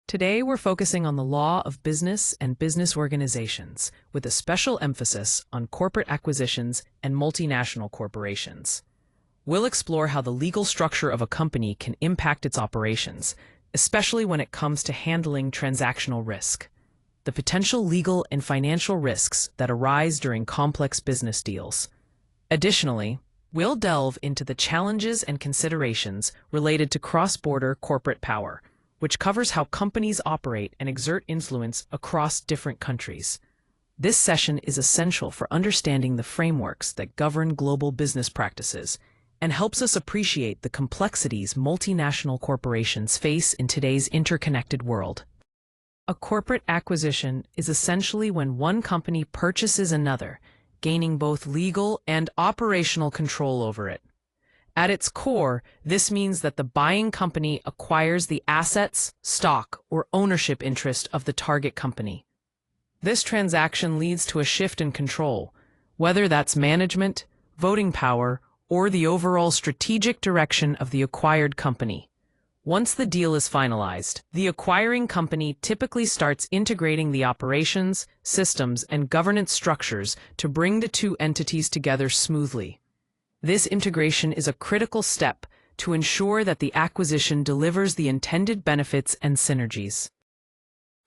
Today, we're focusing on the law of business and business organizations, with a special emphasis on corporate acquisitions and multinational corporations. We'll explore how the legal structure of a company can impact its operations, especially when it comes to handling transactional risk, the potential legal and financial risks that arise during complex business deals. Additionally, we'll delve into the challenges and considerations related to cross-border corporate power, which covers how companies operate and exert influence across different countries. This session is essential for understanding the frameworks that govern global business practices and helps us appreciate the complexities multinational corporations face in today's interconnected world. A corporate acquisition is essentially when one company purchases another, gaining both legal and operational control over it. At its core, this means that the buying company acquires the assets, stock, or ownership interest of the target company. This transaction leads to a shift in control, whether that's management, voting power, or the overall strategic direction of the acquired company. Once the deal is finalized, the acquiring company typically starts integrating the operations, systems, and governance structures to bring the two entities together smoothly. This integration is a critical step to ensure that the acquisition delivers the intended benefits and synergies.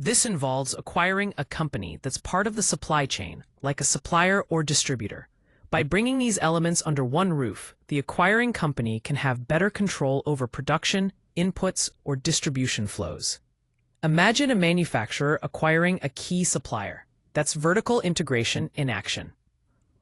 This involves acquiring a company that's part of the supply chain, like a supplier or distributor. By bringing these elements under one roof, the acquiring company can have better control over production, inputs, or distribution flows. Imagine a manufacturer acquiring a key supplier. That's vertical integration in action.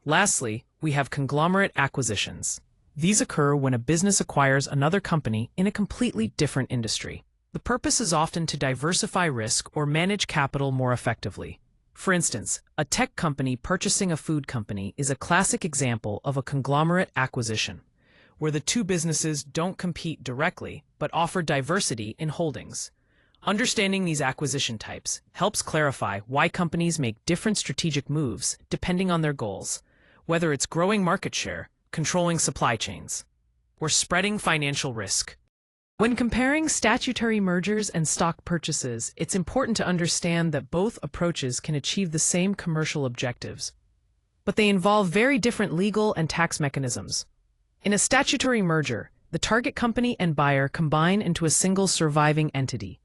Lastly, we have conglomerate acquisitions. These occur when a business acquires another company in a completely different industry. The purpose is often to diversify risk or manage capital more effectively. For instance, a tech company purchasing a food company is a classic example of a conglomerate acquisition, where the two businesses don't compete directly but offer diversity in holdings. Understanding these acquisition types helps clarify why companies make different strategic moves depending on their goals, whether it's growing market share, controlling supply chains, or spreading financial risk. When comparing statutory mergers and stock purchases, it's important to understand that both approaches can achieve the same commercial objectives, but they involve very different legal and tax mechanisms. In a statutory merger, the target company and buyer combine into a single surviving entity.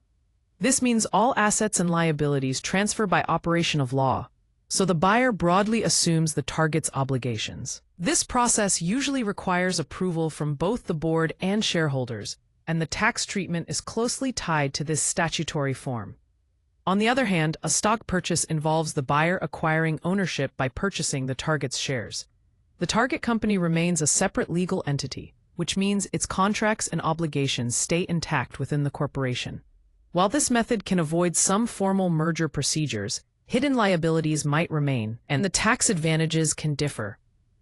This means all assets and liabilities transfer by operation of law, so the buyer broadly assumes the target's obligations. This process usually requires approval from both the board and shareholders, and the tax treatment is closely tied to this statutory form. On the other hand, a stock purchase involves the buyer acquiring ownership by purchasing the target's shares. The target company remains a separate legal entity, which means its contracts and obligations stay intact within the corporation. While this method can avoid some formal merger procedures, hidden liabilities might remain, and the tax advantages can differ.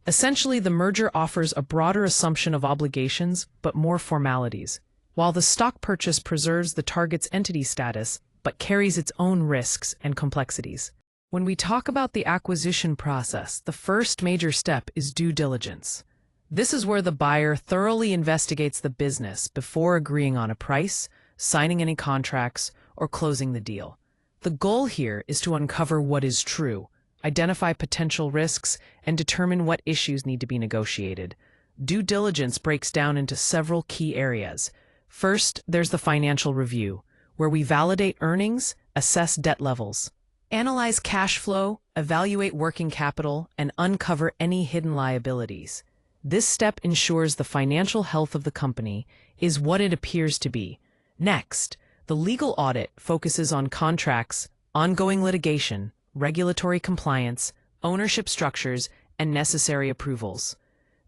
Essentially, the merger offers a broader assumption of obligations, but more formalities, while the stock purchase preserves the target's entity status, but carries its own risks and complexities. When we talk about the acquisition process, the first major step is due diligence. This is where the buyer thoroughly investigates the business before agreeing on a price, signing any contracts, or closing the deal. The goal here is to uncover what is true, identify potential risks, and determine what issues need to be negotiated. Due diligence breaks down into several key areas. First, there's the financial review, where we validate earnings, assess debt levels, analyze cash flow, evaluate working capital, and uncover any hidden liabilities. This step ensures the financial health of the company is what it appears to be. Next, the legal audit focuses on contracts, ongoing litigation, regulatory compliance, ownership structures, and necessary approvals.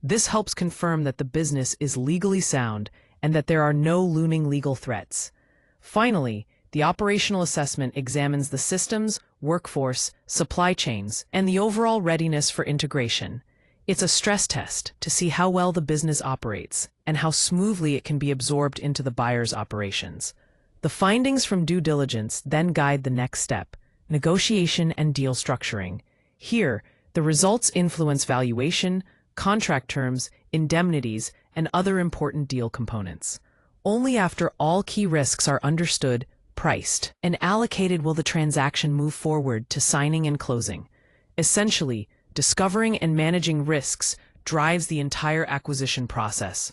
This helps confirm that the business is legally sound and that there are no looming legal threats. Finally, the operational assessment examines the systems, workforce, supply chains, and the overall readiness for integration. It's a stress test to see how well the business operates and how smoothly it can be absorbed into the buyer's operations. The findings from due diligence then guide the next step, negotiation and deal structuring. Here, the results influence valuation, contract terms, indemnities, and other important deal components. Only after all key risks are understood, priced, and allocated will the transaction move forward to signing and closing. Essentially, discovering and managing risks drives the entire acquisition process.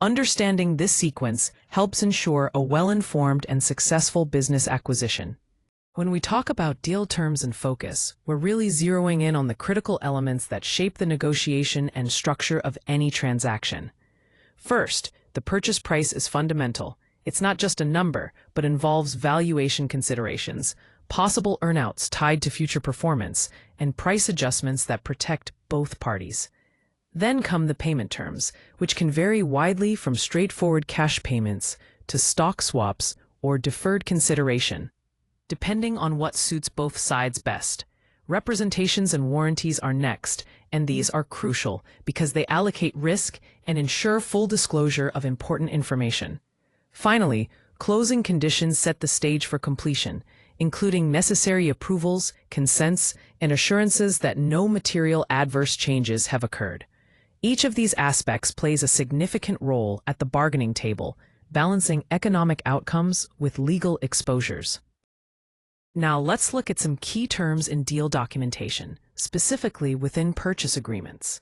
Understanding this sequence helps ensure a well-informed and successful business acquisition. When we talk about deal terms and focus, we're really zeroing in on the critical elements that shape the negotiation and structure of any transaction. First, the purchase price is fundamental. It's not just a number, but involves valuation considerations, possible earnouts tied to future performance, and price adjustments that protect both parties. Then come the payment terms, which can vary widely from straightforward cash payments to stock swaps or deferred consideration, depending on what suits both sides best. Representations and warranties are next, and these are crucial because they allocate risk and ensure full disclosure of important information. Finally, closing conditions set the stage for completion, including necessary approvals, consents, and assurances that no material adverse changes have occurred. Each of these aspects plays a significant role at the bargaining table, balancing economic outcomes with legal exposures. Now let's look at some key terms in deal documentation, specifically within purchase agreements.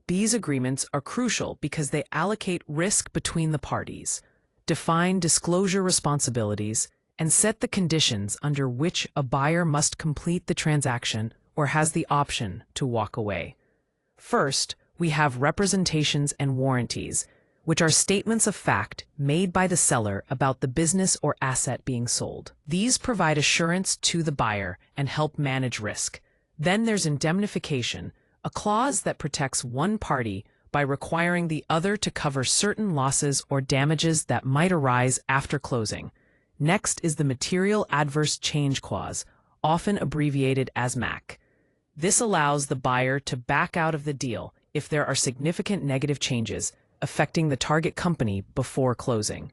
These agreements are crucial because they allocate risk between the parties, define disclosure responsibilities, and set the conditions under which a buyer must complete the transaction or has the option to walk away. First, we have representations and warranties, which are statements of fact made by the seller about the business or asset being sold. These provide assurance to the buyer and help manage risk. Then there's indemnification, a clause that protects one party by requiring the other to cover certain losses or damages that might arise after closing. Next is the Material Adverse Change Clause, often abbreviated as MAC. This allows the buyer to back out of the deal if there are significant negative changes affecting the target company before closing.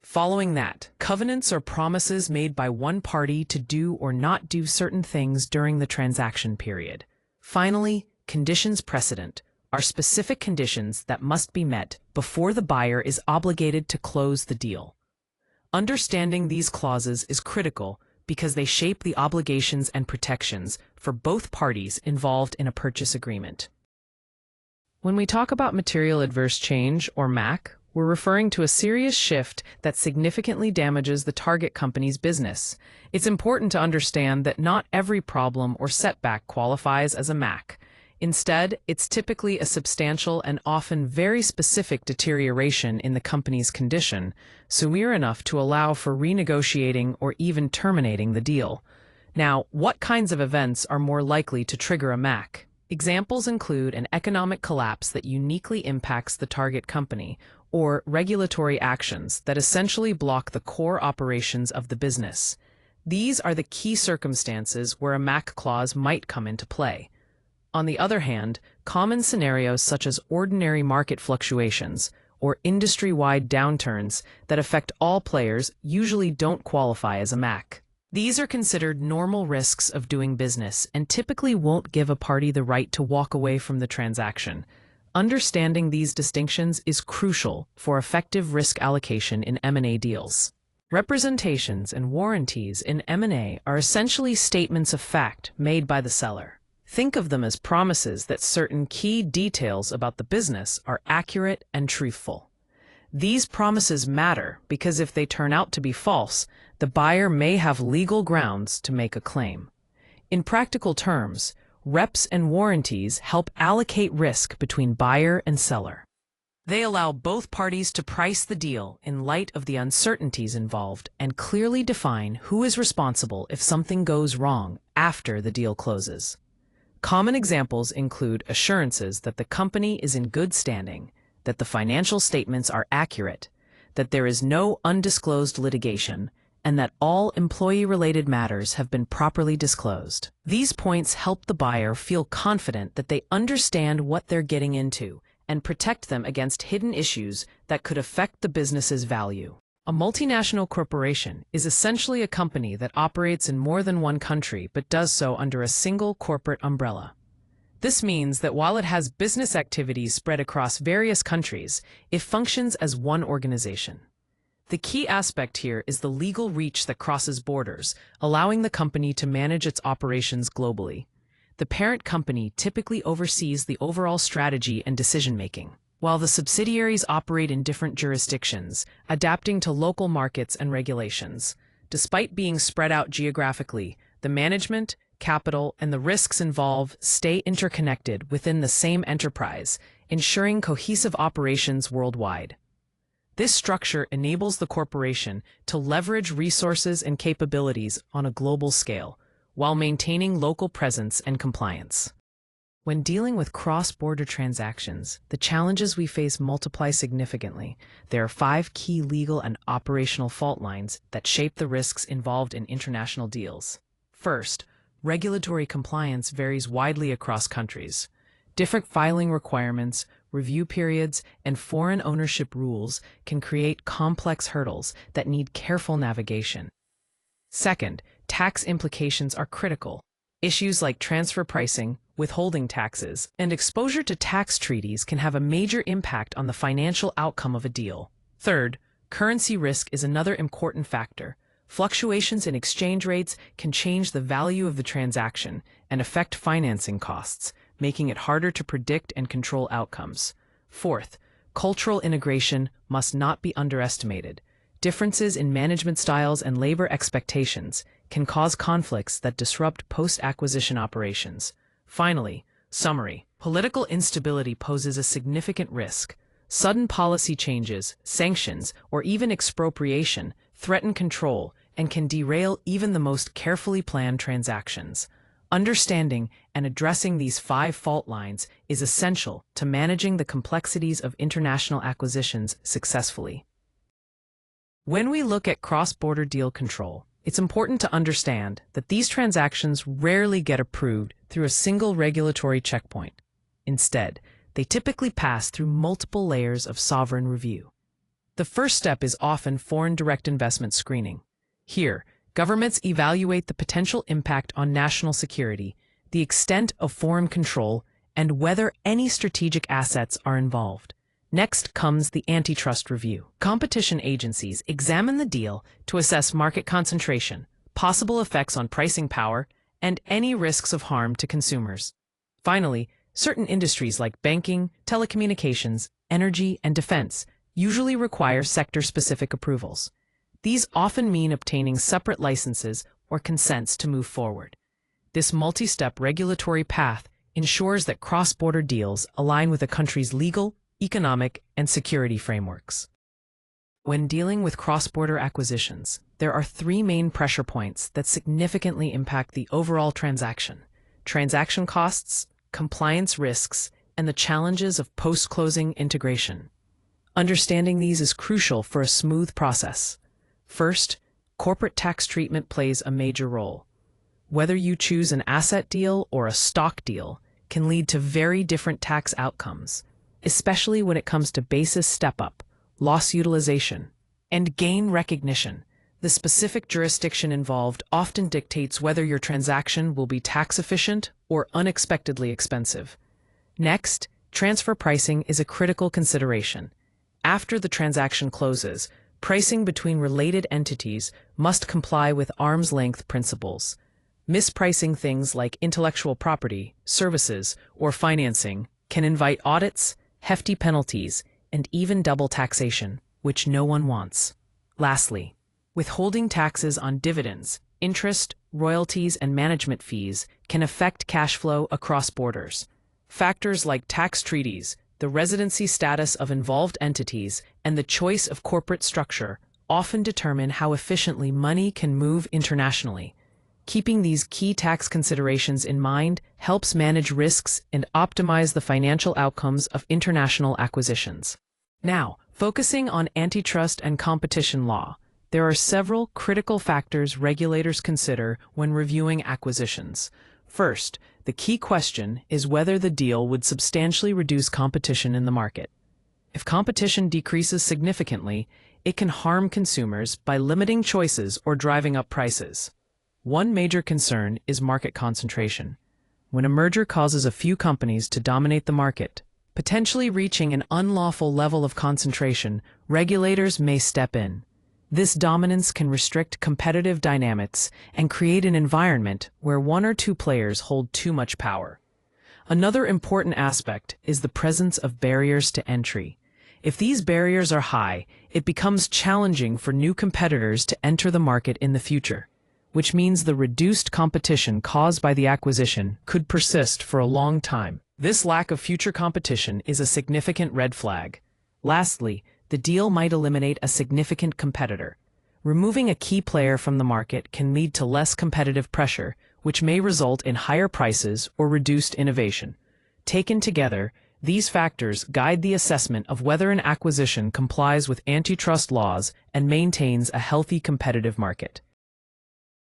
Following that, covenants are promises made by one party to do or not do certain things during the transaction period. Finally, conditions precedent are specific conditions that must be met before the buyer is obligated to close the deal. Understanding these clauses is critical because they shape the obligations and protections for both parties involved in a purchase agreement. When we talk about material adverse change, or MAC, we're referring to a serious shift that significantly damages the target company's business. It's important to understand that not every problem or setback qualifies as a MAC. Instead, it's typically a substantial and often very specific deterioration in the company's condition, severe enough to allow for renegotiating or even terminating the deal. Now, what kinds of events are more likely to trigger a MAC? Examples include an economic collapse that uniquely impacts the target company, or regulatory actions that essentially block the core operations of the business. These are the key circumstances where a MAC clause might come into play. On the other hand, common scenarios such as ordinary market fluctuations or industry-wide downturns that affect all players usually don't qualify as a MAC. These are considered normal risks of doing business and typically won't give a party the right to walk away from the transaction. Understanding these distinctions is crucial for effective risk allocation in M&A deals. Representations and warranties in M&A are essentially statements of fact made by the seller. Think of them as promises that certain key details about the business are accurate and truthful. These promises matter because if they turn out to be false, the buyer may have legal grounds to make a claim. In practical terms, reps and warranties help allocate risk between buyer and seller. They allow both parties to price the deal in light of the uncertainties involved and clearly define who is responsible if something goes wrong after the deal closes. Common examples include assurances that the company is in good standing, that the financial statements are accurate, that there is no undisclosed litigation, and that all employee-related matters have been properly disclosed. These points help the buyer feel confident that they understand what they're getting into and protect them against hidden issues that could affect the business's value. A multinational corporation is essentially a company that operates in more than one country but does so under a single corporate umbrella. This means that while it has business activities spread across various countries, it functions as one organization. The key aspect here is the legal reach that crosses borders, allowing the company to manage its operations globally. The parent company typically oversees the overall strategy and decision-making, while the subsidiaries operate in different jurisdictions, adapting to local markets and regulations. Despite being spread out geographically, the management, capital, and the risks involved stay interconnected within the same enterprise, ensuring cohesive operations worldwide. This structure enables the corporation to leverage resources and capabilities on a global scale, while maintaining local presence and compliance. When dealing with cross-border transactions, the challenges we face multiply significantly. There are 5 key legal and operational fault lines that shape the risks involved in international deals. First, regulatory compliance varies widely across countries. Different filing requirements, review periods, and foreign ownership rules can create complex hurdles that need careful navigation. Second, tax implications are critical. Issues like transfer pricing, withholding taxes, and exposure to tax treaties can have a major impact on the financial outcome of a deal. Third, currency risk is another important factor. Fluctuations in exchange rates can change the value of the transaction and affect financing costs, making it harder to predict and control outcomes. Fourth, cultural integration must not be underestimated. Differences in management styles and labor expectations can cause conflicts that disrupt post-acquisition operations. Finally, summary. Political instability poses a significant risk. Sudden policy changes, sanctions, or even expropriation threaten control and can derail even the most carefully planned transactions. Understanding and addressing these 5 fault lines is essential to managing the complexities of international acquisitions successfully. When we look at cross-border deal control, it's important to understand that these transactions rarely get approved through a single regulatory checkpoint. Instead, they typically pass through multiple layers of sovereign review. The first step is often foreign direct investment screening. Here, governments evaluate the potential impact on national security, the extent of foreign control, and whether any strategic assets are involved. Next comes the antitrust review. Competition agencies examine the deal to assess market concentration, possible effects on pricing power, and any risks of harm to consumers. Finally, certain industries like banking, telecommunications, energy, and defense usually require sector-specific approvals. These often mean obtaining separate licenses or consents to move forward. This multi-step regulatory path ensures that cross-border deals align with a country's legal, economic, and security frameworks. When dealing with cross-border acquisitions, there are 3 main pressure points that significantly impact the overall transaction: transaction costs, compliance risks, and the challenges of post-closing integration. Understanding these is crucial for a smooth process. First, corporate tax treatment plays a major role. Whether you choose an asset deal or a stock deal can lead to very different tax outcomes, especially when it comes to basis step-up, loss utilization, and gain recognition. The specific jurisdiction involved often dictates whether your transaction will be tax-efficient or unexpectedly expensive. Next, transfer pricing is a critical consideration. After the transaction closes, pricing between related entities must comply with arm's-length principles. Mispricing things like intellectual property, services, or financing can invite audits, hefty penalties, and even double taxation, which no one wants. Lastly, withholding taxes on dividends, interest, royalties, and management fees can affect cash flow across borders. Factors like tax treaties, the residency status of involved entities, and the choice of corporate structure often determine how efficiently money can move internationally. Keeping these key tax considerations in mind helps manage risks and optimize the financial outcomes of international acquisitions. Now, focusing on antitrust and competition law, there are several critical factors regulators consider when reviewing acquisitions. First, the key question is whether the deal would substantially reduce competition in the market. If competition decreases significantly, it can harm consumers by limiting choices or driving up prices. One major concern is market concentration. When a merger causes a few companies to dominate the market, potentially reaching an unlawful level of concentration, regulators may step in. This dominance can restrict competitive dynamics and create an environment where one or two players hold too much power. Another important aspect is the presence of barriers to entry. If these barriers are high, it becomes challenging for new competitors to enter the market in the future, which means the reduced competition caused by the acquisition could persist for a long time. This lack of future competition is a significant red flag. Lastly, the deal might eliminate a significant competitor. Removing a key player from the market can lead to less competitive pressure, which may result in higher prices or reduced innovation. Taken together, these factors guide the assessment of whether an acquisition complies with antitrust laws and maintains a healthy competitive market.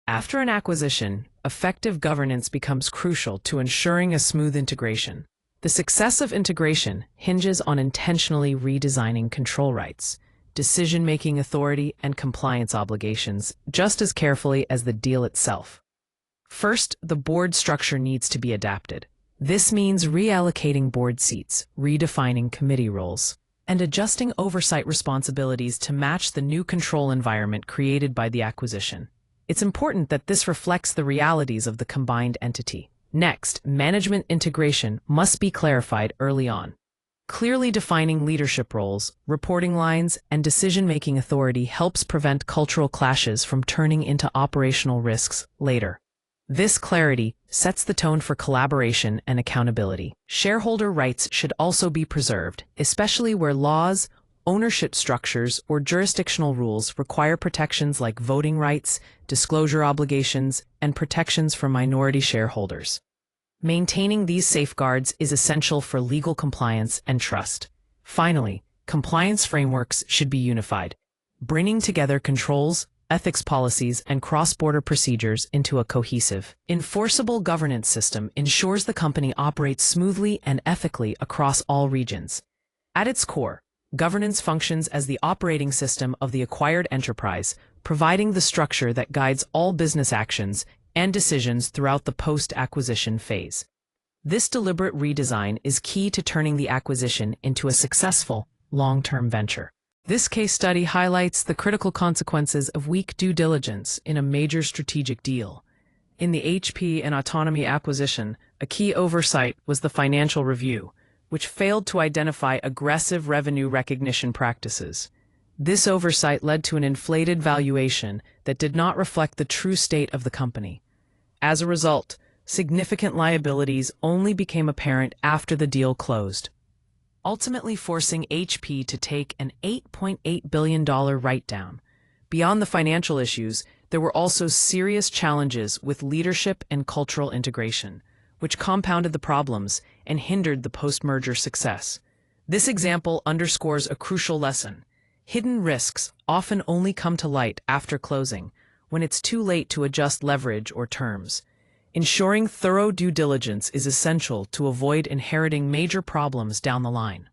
After an acquisition, effective governance becomes crucial to ensuring a smooth integration. The success of integration hinges on intentionally redesigning control rights, decision-making authority, and compliance obligations just as carefully as the deal itself. First, the board structure needs to be adapted. This means reallocating board seats, redefining committee roles, and adjusting oversight responsibilities to match the new control environment created by the acquisition. It's important that this reflects the realities of the combined entity. Next, management integration must be clarified early on. Clearly defining leadership roles, reporting lines, and decision-making authority helps prevent cultural clashes from turning into operational risks later. This clarity sets the tone for collaboration and accountability. Shareholder rights should also be preserved, especially where laws, ownership structures, or jurisdictional rules require protections like voting rights, disclosure obligations, and protections for minority shareholders. Maintaining these safeguards is essential for legal compliance and trust. Finally, compliance frameworks should be unified, bringing together controls, ethics policies, and cross-border procedures into a cohesive, enforceable governance system ensures the company operates smoothly and ethically across all regions. At its core, governance functions as the operating system of the acquired enterprise, providing the structure that guides all business actions and decisions throughout the post-acquisition phase. This deliberate redesign is key to turning the acquisition into a successful, long-term venture. This case study highlights the critical consequences of weak due diligence in a major strategic deal. In the HP and Autonomy acquisition, a key oversight was the financial review, which failed to identify aggressive revenue recognition practices. This oversight led to an inflated valuation that did not reflect the true state of the company. As a result, significant liabilities only became apparent after the deal closed, ultimately forcing HP to take an $8.8 billion write-down. Beyond the financial issues, there were also serious challenges with leadership and cultural integration, which compounded the problems and hindered the post-merger success. This example underscores a crucial lesson. Hidden risks often only come to light after closing, when it's too late to adjust leverage or terms. Ensuring thorough due diligence is essential to avoid inheriting major problems down the line.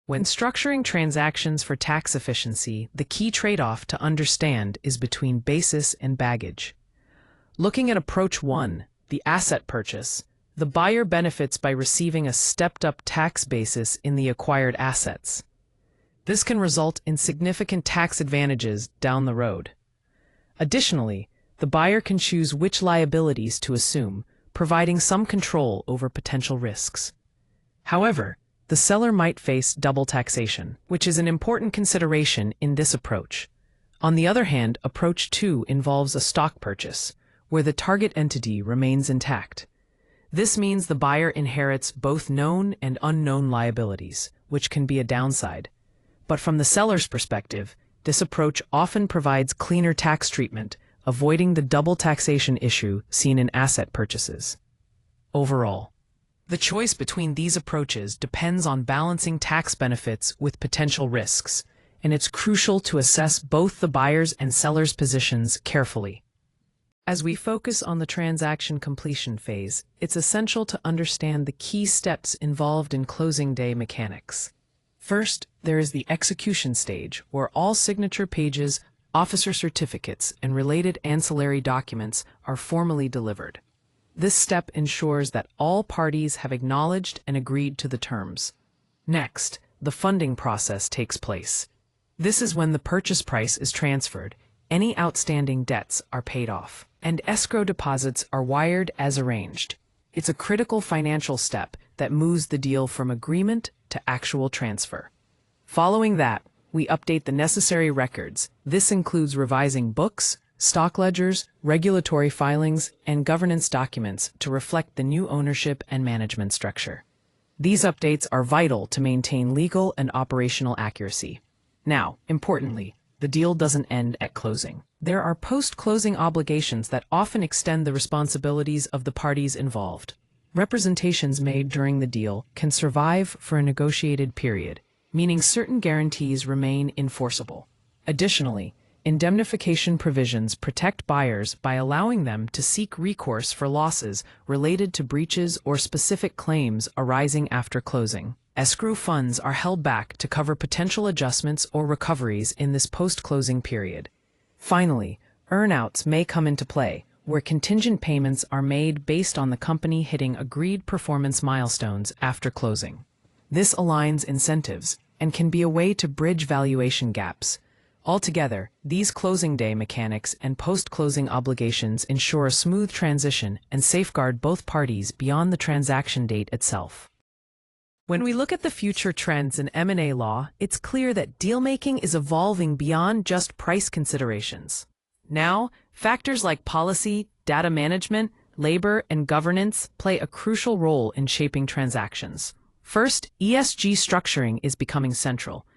When structuring transactions for tax efficiency, the key trade-off to understand is between basis and baggage. Looking at approach 1, the asset purchase, the buyer benefits by receiving a stepped-up tax basis in the acquired assets. This can result in significant tax advantages down the road. Additionally, the buyer can choose which liabilities to assume, providing some control over potential risks. However, the seller might face double taxation, which is an important consideration in this approach. On the other hand, approach 2 involves a stock purchase, where the target entity remains intact. This means the buyer inherits both known and unknown liabilities, which can be a downside. But from the seller's perspective, this approach often provides cleaner tax treatment, avoiding the double taxation issue seen in asset purchases. Overall, the choice between these approaches depends on balancing tax benefits with potential risks, and it's crucial to assess both the buyer's and seller's positions carefully. As we focus on the transaction completion phase, it's essential to understand the key steps involved in closing day mechanics. First, there is the execution stage, where all signature pages, officer certificates, and related ancillary documents are formally delivered. This step ensures that all parties have acknowledged and agreed to the terms. Next, the funding process takes place. This is when the purchase price is transferred, any outstanding debts are paid off, and escrow deposits are wired as arranged. It's a critical financial step that moves the deal from agreement to actual transfer. Following that, we update the necessary records. This includes revising books, stock ledgers, regulatory filings, and governance documents to reflect the new ownership and management structure. These updates are vital to maintain legal and operational accuracy. Now, importantly, the deal doesn't end at closing. There are post-closing obligations that often extend the responsibilities of the parties involved. Representations made during the deal can survive for a negotiated period, meaning certain guarantees remain enforceable. Additionally, indemnification provisions protect buyers by allowing them to seek recourse for losses related to breaches or specific claims arising after closing. Escrow funds are held back to cover potential adjustments or recoveries in this post-closing period. Finally, earn-outs may come into play, where contingent payments are made based on the company hitting agreed performance milestones after closing. This aligns incentives and can be a way to bridge valuation gaps. Altogether, these closing day mechanics and post-closing obligations ensure a smooth transition and safeguard both parties beyond the transaction date itself. When we look at the future trends in M&A law, it's clear that deal-making is evolving beyond just price considerations. Now, factors like policy, data management, labor, and governance play a crucial role in shaping transactions. First, ESG structuring is becoming central.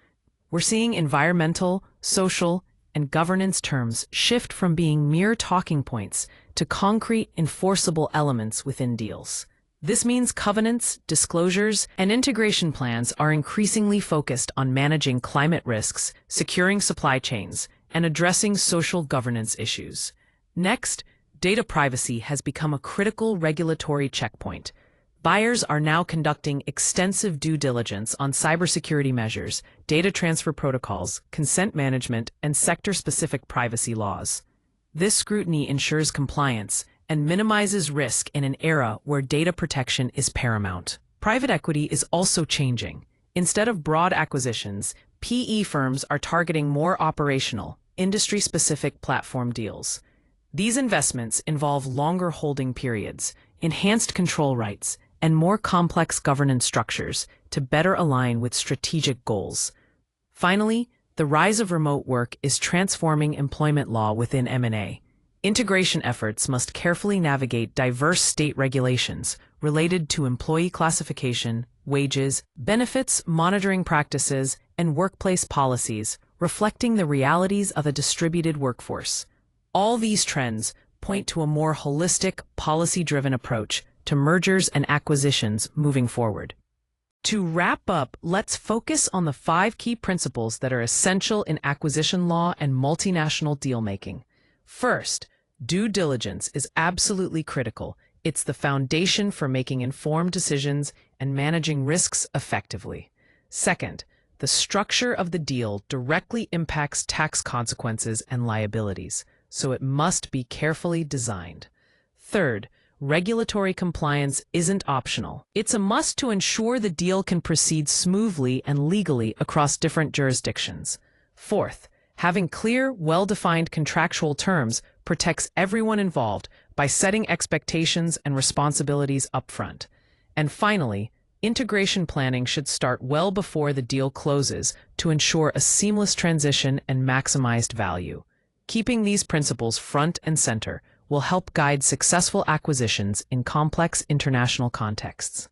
We're seeing environmental, social, and governance terms shift from being mere talking points to concrete, enforceable elements within deals. This means covenants, disclosures, and integration plans are increasingly focused on managing climate risks, securing supply chains, and addressing social governance issues. Next, data privacy has become a critical regulatory checkpoint. Buyers are now conducting extensive due diligence on cybersecurity measures, data transfer protocols, consent management, and sector-specific privacy laws. This scrutiny ensures compliance and minimizes risk in an era where data protection is paramount. Private equity is also changing. Instead of broad acquisitions, PE firms are targeting more operational, industry-specific platform deals. These investments involve longer holding periods, enhanced control rights, and more complex governance structures to better align with strategic goals. Finally, the rise of remote work is transforming employment law within M&A. Integration efforts must carefully navigate diverse state regulations related to employee classification, wages, benefits, monitoring practices, and workplace policies, reflecting the realities of a distributed workforce. All these trends point to a more holistic, policy-driven approach to mergers and acquisitions moving forward. To wrap up, let's focus on the 5 key principles that are essential in acquisition law and multinational deal-making. First, due diligence is absolutely critical. It's the foundation for making informed decisions and managing risks effectively. Second, the structure of the deal directly impacts tax consequences and liabilities, so it must be carefully designed. Third, regulatory compliance isn't optional. It's a must to ensure the deal can proceed smoothly and legally across different jurisdictions. Fourth, having clear, well-defined contractual terms protects everyone involved by setting expectations and responsibilities upfront. And finally, integration planning should start well before the deal closes to ensure a seamless transition and maximized value. Keeping these principles front and center will help guide successful acquisitions in complex international contexts.